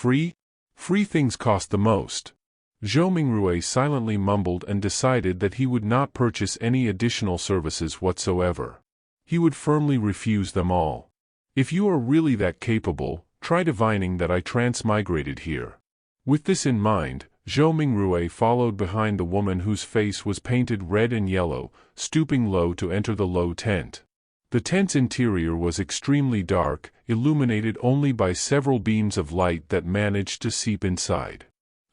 Free? Free things cost the most. Zhou Mingrue silently mumbled and decided that he would not purchase any additional services whatsoever. He would firmly refuse them all. If you are really that capable, try divining that I transmigrated here. With this in mind, Zhou Mingrue followed behind the woman whose face was painted red and yellow, stooping low to enter the low tent. The tent's interior was extremely dark, illuminated only by several beams of light that managed to seep inside.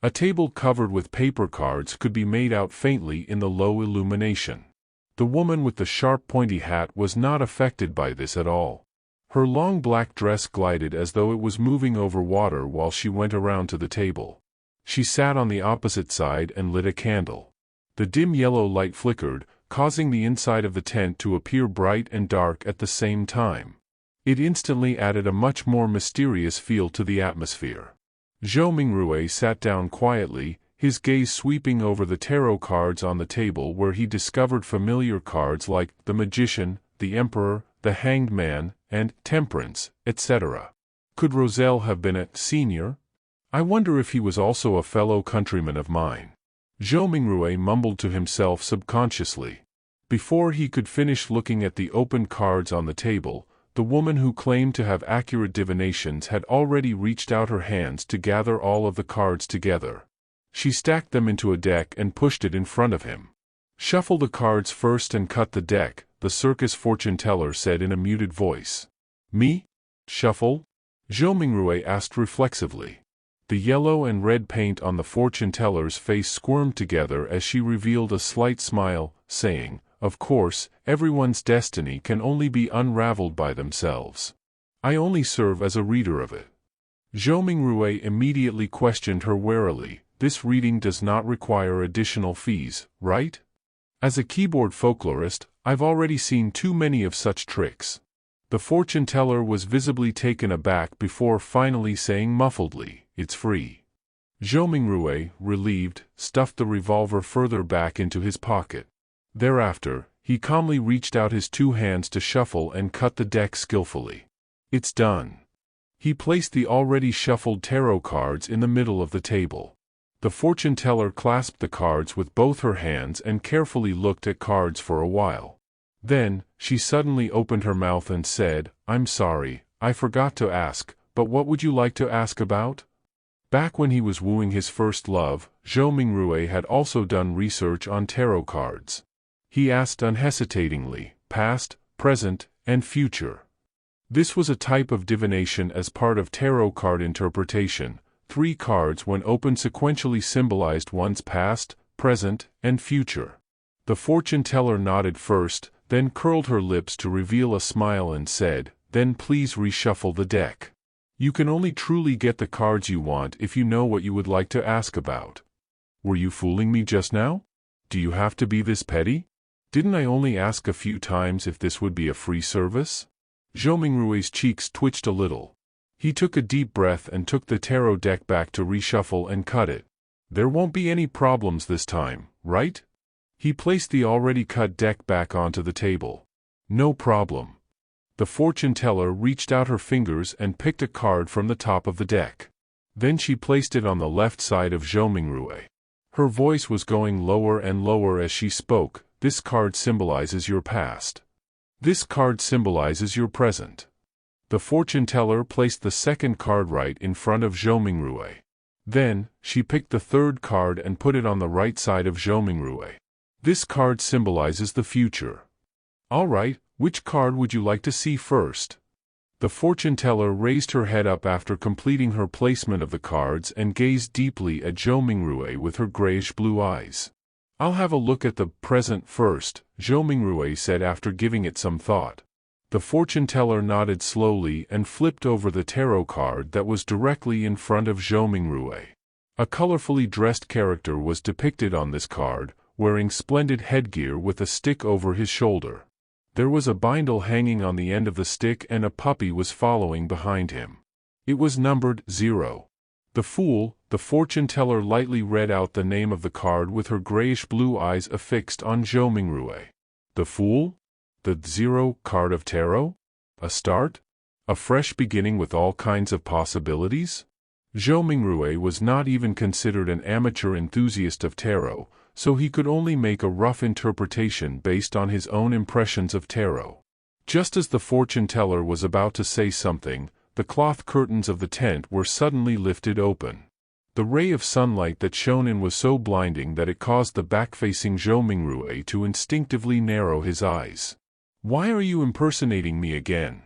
A table covered with paper cards could be made out faintly in the low illumination. The woman with the sharp pointy hat was not affected by this at all. Her long black dress glided as though it was moving over water while she went around to the table. She sat on the opposite side and lit a candle. The dim yellow light flickered, causing the inside of the tent to appear bright and dark at the same time. It instantly added a much more mysterious feel to the atmosphere. Zhou Mingrue sat down quietly, his gaze sweeping over the tarot cards on the table where he discovered familiar cards like the Magician, the Emperor, the Hanged Man, and Temperance, etc. Could Roselle have been a senior? I wonder if he was also a fellow countryman of mine. Zhou Mingrue mumbled to himself subconsciously. Before he could finish looking at the opened cards on the table, the woman who claimed to have accurate divinations had already reached out her hands to gather all of the cards together. She stacked them into a deck and pushed it in front of him. "Shuffle the cards first and cut the deck," the circus fortune teller said in a muted voice. "Me? Shuffle?" Zhou Mingrue asked reflexively. The yellow and red paint on the fortune teller's face squirmed together as she revealed a slight smile, saying, "Of course, everyone's destiny can only be unraveled by themselves. I only serve as a reader of it." Zhou Mingrue immediately questioned her warily. "This reading does not require additional fees, right? As a keyboard folklorist, I've already seen too many of such tricks." The fortune teller was visibly taken aback before finally saying muffledly, "It's free." Zhou Mingrue, relieved, stuffed the revolver further back into his pocket. Thereafter, he calmly reached out his two hands to shuffle and cut the deck skillfully. "It's done." He placed the already shuffled tarot cards in the middle of the table. The fortune teller clasped the cards with both her hands and carefully looked at cards for a while. Then, she suddenly opened her mouth and said, "I'm sorry, I forgot to ask, but what would you like to ask about?" Back when he was wooing his first love, Zhou Mingrue had also done research on tarot cards. He asked unhesitatingly, "Past, present, and future." This was a type of divination as part of tarot card interpretation. 3 cards when opened sequentially symbolized one's past, present, and future. The fortune teller nodded first, then curled her lips to reveal a smile and said, "Then please reshuffle the deck. You can only truly get the cards you want if you know what you would like to ask about." "Were you fooling me just now? Do you have to be this petty? Didn't I only ask a few times if this would be a free service?" Zhou Mingrue's cheeks twitched a little. He took a deep breath and took the tarot deck back to reshuffle and cut it. "There won't be any problems this time, right?" He placed the already cut deck back onto the table. "No problem." The fortune teller reached out her fingers and picked a card from the top of the deck. Then she placed it on the left side of Zhou Mingrue. Her voice was going lower and lower as she spoke. "This card symbolizes your past. This card symbolizes your present." The fortune teller placed the second card right in front of Zhou Mingrue. Then, she picked the third card and put it on the right side of Zhou Mingrue. "This card symbolizes the future." "All right, which card would you like to see first?" The fortune teller raised her head up after completing her placement of the cards and gazed deeply at Zhou Mingrue with her grayish-blue eyes. "I'll have a look at the present first," Zhou Mingrue said after giving it some thought. The fortune teller nodded slowly and flipped over the tarot card that was directly in front of Zhou Mingrue. A colorfully dressed character was depicted on this card, wearing splendid headgear with a stick over his shoulder. There was a bindle hanging on the end of the stick and a puppy was following behind him. It was numbered 0. The Fool, the fortune teller lightly read out the name of the card with her grayish-blue eyes affixed on Zhou Mingrue. The Fool? The 0 card of tarot? A start? A fresh beginning with all kinds of possibilities? Zhou Mingrue was not even considered an amateur enthusiast of tarot, so he could only make a rough interpretation based on his own impressions of tarot. Just as the fortune teller was about to say something, the cloth curtains of the tent were suddenly lifted open. The ray of sunlight that shone in was so blinding that it caused the back-facing Zhou Mingrue to instinctively narrow his eyes. "Why are you impersonating me again?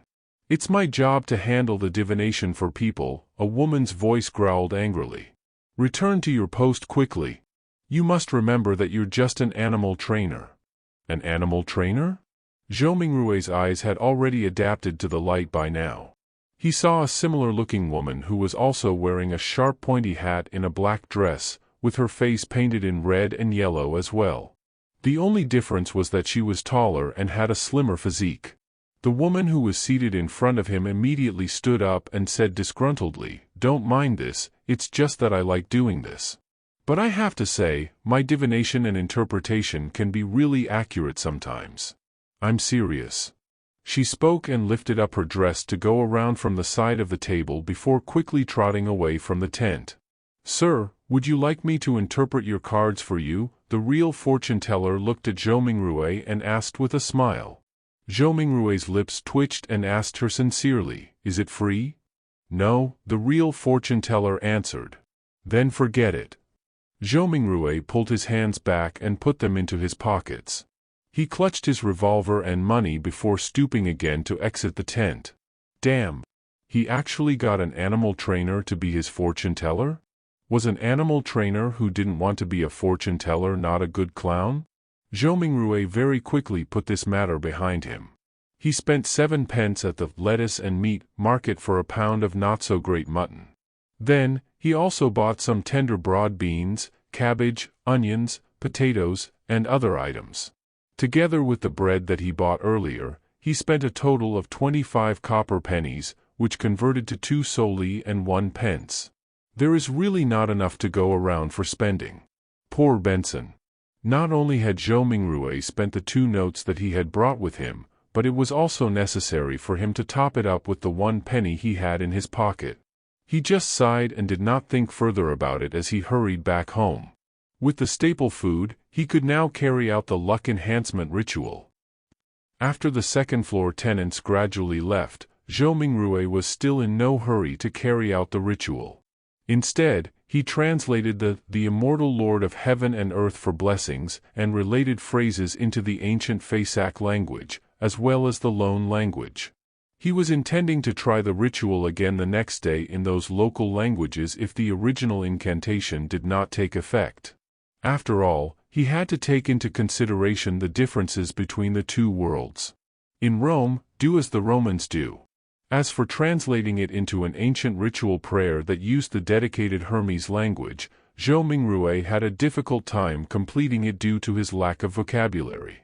It's my job to handle the divination for people," a woman's voice growled angrily. "Return to your post quickly. You must remember that you're just an animal trainer." An animal trainer? Zhou Mingrue's eyes had already adapted to the light by now. He saw a similar-looking woman who was also wearing a sharp pointy hat in a black dress, with her face painted in red and yellow as well. The only difference was that she was taller and had a slimmer physique. The woman who was seated in front of him immediately stood up and said disgruntledly, "Don't mind this, it's just that I like doing this. But I have to say, my divination and interpretation can be really accurate sometimes. I'm serious." She spoke and lifted up her dress to go around from the side of the table before quickly trotting away from the tent. "Sir, would you like me to interpret your cards for you?" The real fortune teller looked at Zhou Mingrue and asked with a smile. Zhou Mingrue's lips twitched and asked her sincerely, "Is it free?" "No," the real fortune teller answered. "Then forget it." Zhou Mingrue pulled his hands back and put them into his pockets. He clutched his revolver and money before stooping again to exit the tent. Damn! He actually got an animal trainer to be his fortune teller? Was an animal trainer who didn't want to be a fortune teller not a good clown? Zhou Mingrue very quickly put this matter behind him. He spent 7 pence at the lettuce and meat market for a pound of not-so-great mutton. Then, he also bought some tender broad beans, cabbage, onions, potatoes, and other items. Together with the bread that he bought earlier, he spent a total of 25 copper pennies, which converted to 2 soldi and 1 pence. There is really not enough to go around for spending. Poor Benson. Not only had Zhou Mingrue spent the 2 notes that he had brought with him, but it was also necessary for him to top it up with the 1 penny he had in his pocket. He just sighed and did not think further about it as he hurried back home. With the staple food, he could now carry out the luck enhancement ritual. After the second-floor tenants gradually left, Zhou Mingrue was still in no hurry to carry out the ritual. Instead, he translated the immortal Lord of Heaven and Earth for blessings and related phrases into the ancient Fasak language, as well as the Lone language. He was intending to try the ritual again the next day in those local languages if the original incantation did not take effect. After all, he had to take into consideration the differences between the 2 worlds. In Rome, do as the Romans do. As for translating it into an ancient ritual prayer that used the dedicated Hermes language, Zhou Mingrue had a difficult time completing it due to his lack of vocabulary.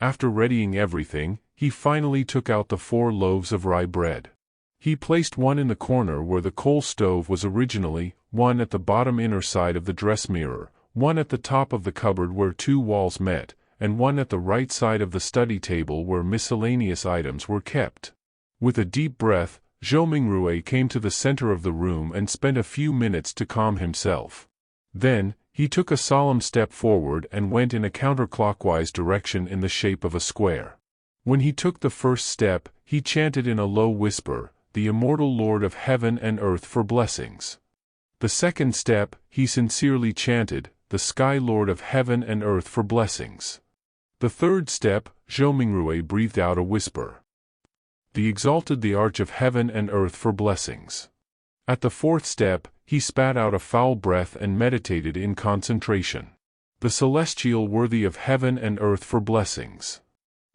After readying everything, he finally took out the 4 loaves of rye bread. He placed one in the corner where the coal stove was originally, one at the bottom inner side of the dress mirror, one at the top of the cupboard where 2 walls met, and one at the right side of the study table where miscellaneous items were kept. With a deep breath, Zhou Mingrue came to the center of the room and spent a few minutes to calm himself. Then, he took a solemn step forward and went in a counterclockwise direction in the shape of a square. When he took the first step, he chanted in a low whisper, "The immortal Lord of Heaven and Earth for blessings." The second step, he sincerely chanted, "The Sky Lord of Heaven and Earth for blessings." The third step, Zhou Mingrue breathed out a whisper, "The exalted the arch of heaven and earth for blessings." At the fourth step, he spat out a foul breath and meditated in concentration. "The celestial worthy of heaven and earth for blessings."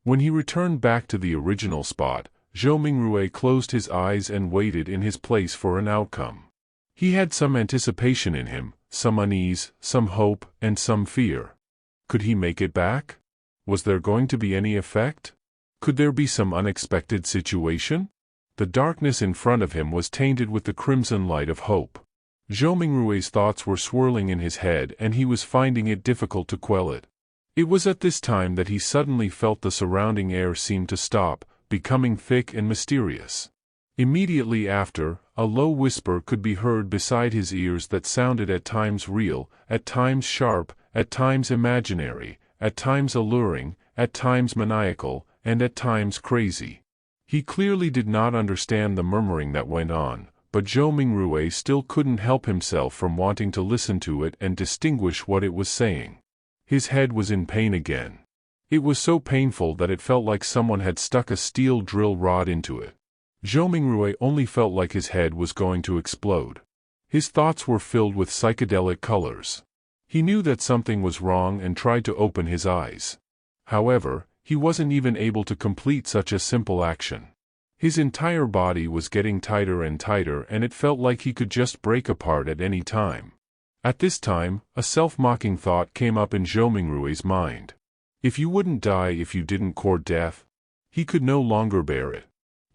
When he returned back to the original spot, Zhou Mingrue closed his eyes and waited in his place for an outcome. He had some anticipation in him, some unease, some hope, and some fear. Could he make it back? Was there going to be any effect? Could there be some unexpected situation? The darkness in front of him was tainted with the crimson light of hope. Zhou Mingrue's thoughts were swirling in his head and he was finding it difficult to quell it. It was at this time that he suddenly felt the surrounding air seem to stop, becoming thick and mysterious. Immediately after, a low whisper could be heard beside his ears that sounded at times real, at times sharp, at times imaginary, at times alluring, at times maniacal, and at times crazy. He clearly did not understand the murmuring that went on, but Zhou Mingrue still couldn't help himself from wanting to listen to it and distinguish what it was saying. His head was in pain again. It was so painful that it felt like someone had stuck a steel drill rod into it. Zhou Mingrue only felt like his head was going to explode. His thoughts were filled with psychedelic colors. He knew that something was wrong and tried to open his eyes. However, he wasn't even able to complete such a simple action. His entire body was getting tighter and tighter, and it felt like he could just break apart at any time. At this time, a self-mocking thought came up in Zhou Mingrue's mind. If you wouldn't die if you didn't court death? He could no longer bear it.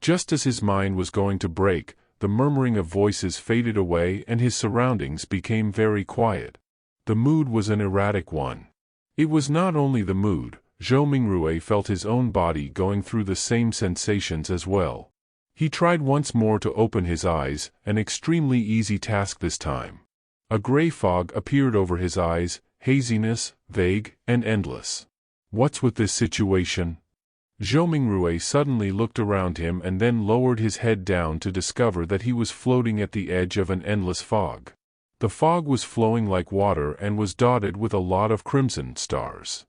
Just as his mind was going to break, the murmuring of voices faded away and his surroundings became very quiet. The mood was an erratic one. It was not only the mood, Zhou Mingrue felt his own body going through the same sensations as well. He tried once more to open his eyes, an extremely easy task this time. A gray fog appeared over his eyes, haziness, vague, and endless. What's with this situation? Zhou Mingrue suddenly looked around him and then lowered his head down to discover that he was floating at the edge of an endless fog. The fog was flowing like water and was dotted with a lot of crimson stars.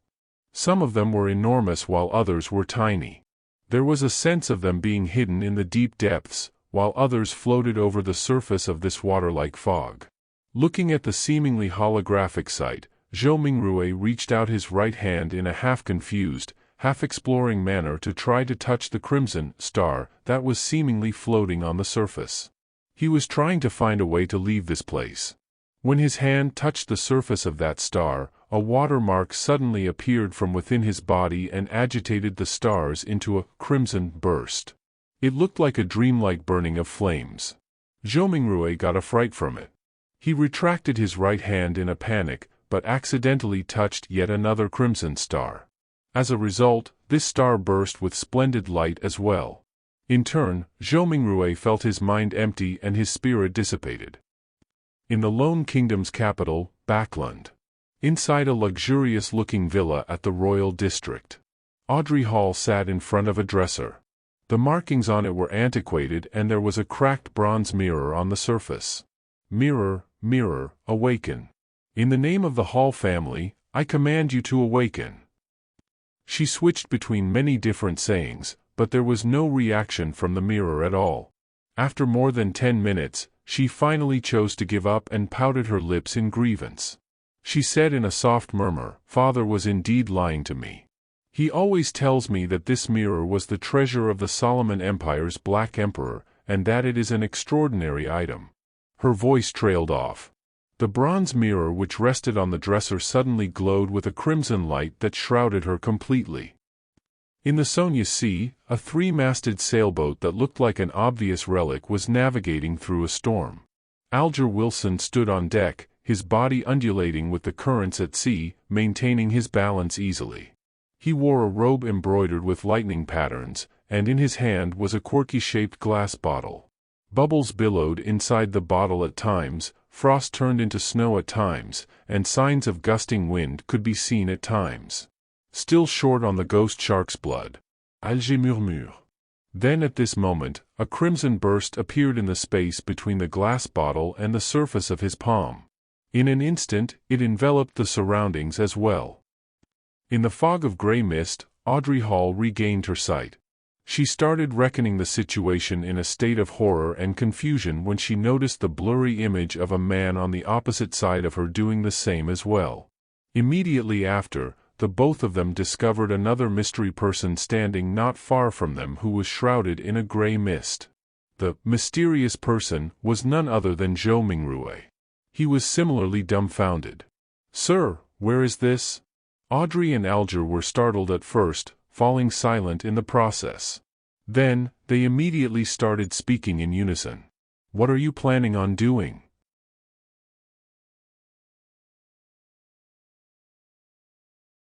Some of them were enormous while others were tiny. There was a sense of them being hidden in the deep depths, while others floated over the surface of this water-like fog. Looking at the seemingly holographic sight, Zhou Mingrue reached out his right hand in a half-confused, half-exploring manner to try to touch the crimson star that was seemingly floating on the surface. He was trying to find a way to leave this place. When his hand touched the surface of that star, a watermark suddenly appeared from within his body and agitated the stars into a crimson burst. It looked like a dreamlike burning of flames. Zhou Mingrue got a fright from it. He retracted his right hand in a panic, but accidentally touched yet another crimson star. As a result, this star burst with splendid light as well. In turn, Zhou Mingrue felt his mind empty and his spirit dissipated. In the Lone Kingdom's capital, Backland. Inside a luxurious-looking villa at the royal district. Audrey Hall sat in front of a dresser. The markings on it were antiquated and there was a cracked bronze mirror on the surface. Mirror, mirror, awaken. In the name of the Hall family, I command you to awaken. She switched between many different sayings, but there was no reaction from the mirror at all. After more than 10 minutes, she finally chose to give up and pouted her lips in grievance. She said in a soft murmur, "Father was indeed lying to me. He always tells me that this mirror was the treasure of the Solomon Empire's Black Emperor, and that it is an extraordinary item." Her voice trailed off. The bronze mirror which rested on the dresser suddenly glowed with a crimson light that shrouded her completely. In the Sonia Sea, a 3-masted sailboat that looked like an obvious relic was navigating through a storm. Alger Wilson stood on deck, his body undulating with the currents at sea, maintaining his balance easily. He wore a robe embroidered with lightning patterns, and in his hand was a quirky-shaped glass bottle. Bubbles billowed inside the bottle at times, frost turned into snow at times, and signs of gusting wind could be seen at times. Still short on the ghost shark's blood. Alger murmure. Then at this moment, a crimson burst appeared in the space between the glass bottle and the surface of his palm. In an instant, it enveloped the surroundings as well. In the fog of gray mist, Audrey Hall regained her sight. She started reckoning the situation in a state of horror and confusion when she noticed the blurry image of a man on the opposite side of her doing the same as well. Immediately after, the both of them discovered another mystery person standing not far from them who was shrouded in a gray mist. The mysterious person was none other than Zhou Mingrue. He was similarly dumbfounded. "Sir, where is this?" Audrey and Alger were startled at first, falling silent in the process. Then, they immediately started speaking in unison. "What are you planning on doing?"